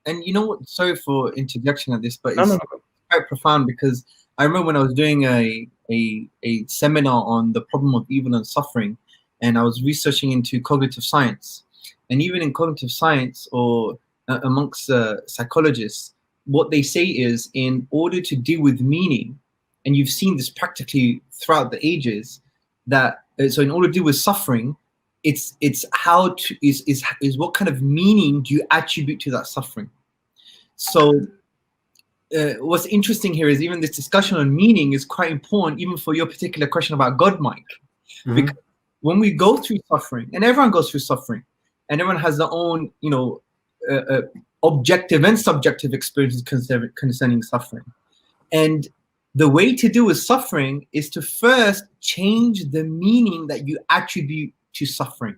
And you know what? Sorry for interjection at this, but No, it's no, no. quite profound, because I remember when I was doing a seminar on the problem of evil and suffering, and I was researching into cognitive science, and even in cognitive science or amongst psychologists, what they say is, in order to deal with meaning, and you've seen this practically throughout the ages, that so in order to deal with suffering, it's how to is what kind of meaning do you attribute to that suffering. So what's interesting here is even this discussion on meaning is quite important, even for your particular question about God, Mike. Mhm. Because when we go through suffering, and everyone goes through suffering, and everyone has their own, objective and subjective experiences concerning suffering. And the way to deal with suffering is to first change the meaning that you attribute to suffering.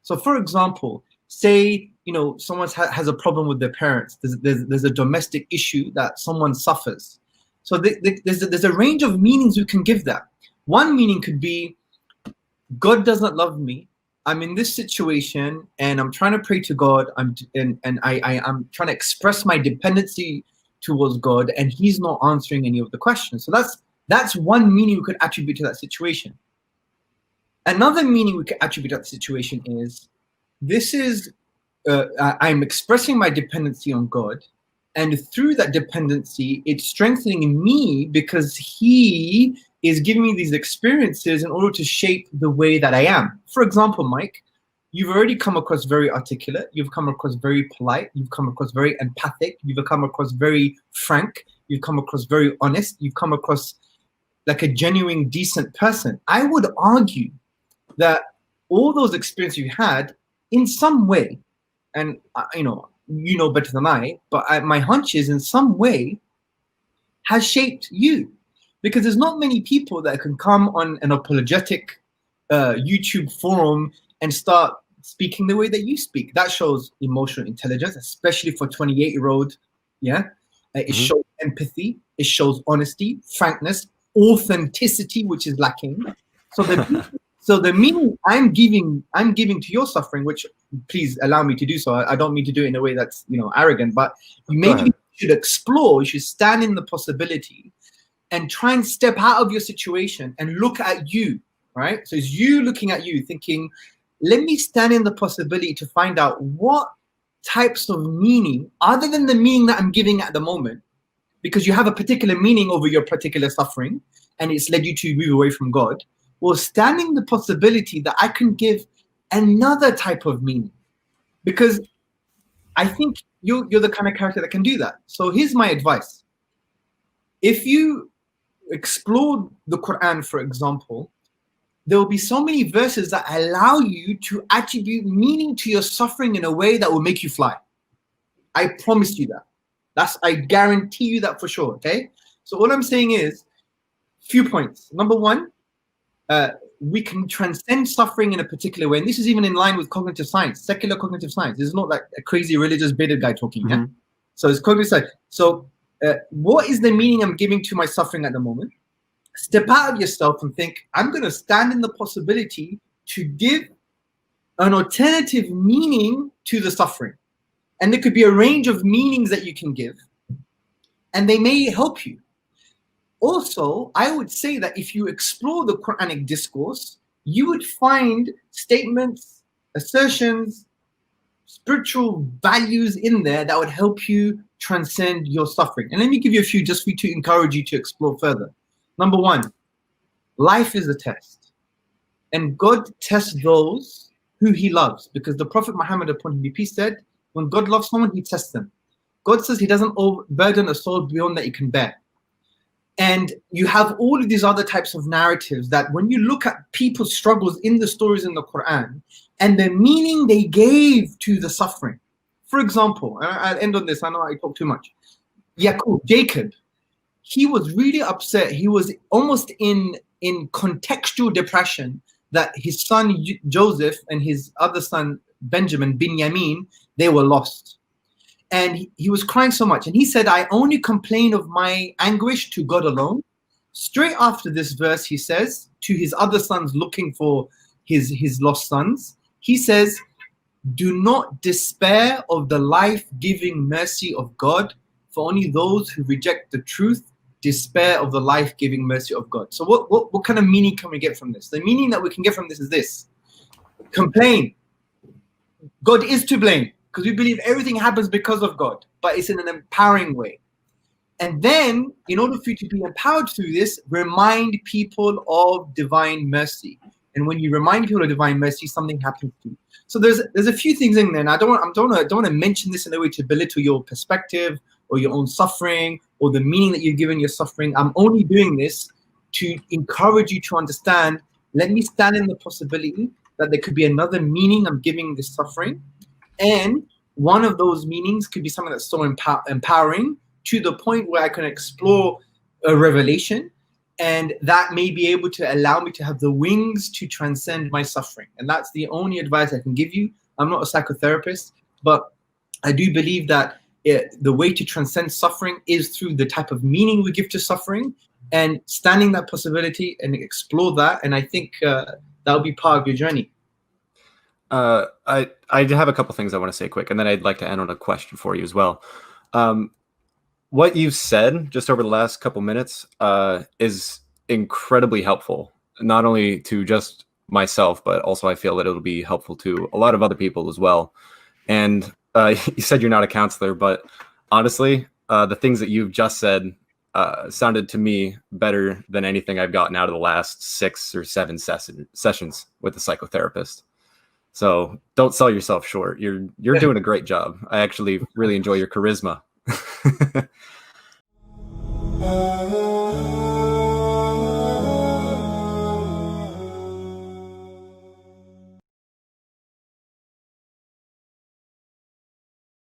So, for example, say someone has a problem with their parents. There's a domestic issue that someone suffers. So there's a range of meanings you can give that. One meaning could be, God doesn't love me. I'm in this situation and I'm trying to pray to God. I'm trying to express my dependency towards God, and He's not answering any of the questions. So that's one meaning we could attribute to that situation. Another meaning we could attribute to that situation is, this is I'm expressing my dependency on God, and through that dependency, it's strengthening me because He is giving me these experiences in order to shape the way that I am. For example, Mike, you've already come across very articulate, you've come across very polite, you've come across very empathic, you've come across very frank, you've come across very honest, you've come across like a genuine, decent person. I would argue that all those experiences you had, in some way, and you know better than I, but my hunch is in some way has shaped you, because there's not many people that can come on an apologetic YouTube forum and start speaking the way that you speak. That shows emotional intelligence, especially for 28-year-old. Yeah, it shows empathy, it shows honesty, frankness, authenticity, which is lacking. So the meaning I'm giving to your suffering, which please allow me to do so. I don't mean to do it in a way that's arrogant, but maybe you should explore. You should stand in the possibility and try and step out of your situation and look at you, right? So it's you looking at you, thinking, let me stand in the possibility to find out what types of meaning, other than the meaning that I'm giving at the moment, because you have a particular meaning over your particular suffering, and it's led you to move away from God. Well, standing the possibility that I can give another type of meaning, because I think you're the kind of character that can do that. So here's my advice. If you explore the Quran, for example, there will be so many verses that allow you to attribute meaning to your suffering in a way that will make you fly. I promise you that. I guarantee you that for sure, okay? So all I'm saying is, few points. Number one, we can transcend suffering in a particular way, and this is even in line with cognitive science, secular cognitive science. This is not like a crazy religious bigoted guy talking. Yeah? So it's cognitive science. So what is the meaning I'm giving to my suffering at the moment? Step out of yourself and think, I'm going to stand in the possibility to give an alternative meaning to the suffering. And there could be a range of meanings that you can give, and they may help you. Also, I would say that if you explore the Quranic discourse, you would find statements, assertions, spiritual values in there that would help you transcend your suffering. And let me give you a few just for you to encourage you to explore further. Number one, life is a test. And God tests those who He loves, because the Prophet Muhammad, upon him be peace, said, when God loves someone, He tests them. God says He doesn't burden a soul beyond that it can bear. And you have all of these other types of narratives that when you look at people's struggles in the stories in the Quran and the meaning they gave to the suffering. For example, and I'll end on this, I know I talk too much. Jacob, he was really upset. He was almost in contextual depression that his son Joseph and his other son Benjamin, Binyamin, they were lost. And he was crying so much. And he said, I only complain of my anguish to God alone. Straight after this verse, he says to his other sons looking for his lost sons, he says, Do not despair of the life-giving mercy of God, for only those who reject the truth despair of the life-giving mercy of God. So what kind of meaning can we get from this? The meaning that we can get from this is this. Complain. God is to blame, because we believe everything happens because of God, but it's in an empowering way. And then, in order for you to be empowered through this, remind people of divine mercy. And when you remind people of divine mercy, something happens to you. So there's a few things in there, and I don't want to mention this in a way to belittle your perspective or your own suffering or the meaning that you've given your suffering. I'm only doing this to encourage you to understand. Let me stand in the possibility that there could be another meaning I'm giving this suffering, and one of those meanings could be something that's so empowering to the point where I can explore a revelation, and that may be able to allow me to have the wings to transcend my suffering. And that's the only advice I can give you. I'm not a psychotherapist, but I do believe that the way to transcend suffering is through the type of meaning we give to suffering, and standing that possibility and explore that. And I think that'll be part of your journey. I have a couple things I want to say quick, and then I'd like to end on a question for you as well. What you've said just over the last couple minutes is incredibly helpful, not only to just myself, but also I feel that it'll be helpful to a lot of other people as well. And you said you're not a counselor, but honestly, the things that you've just said sounded to me better than anything I've gotten out of the last 6 or 7 sessions with a psychotherapist. So don't sell yourself short. You're doing a great job. I actually really enjoy your charisma.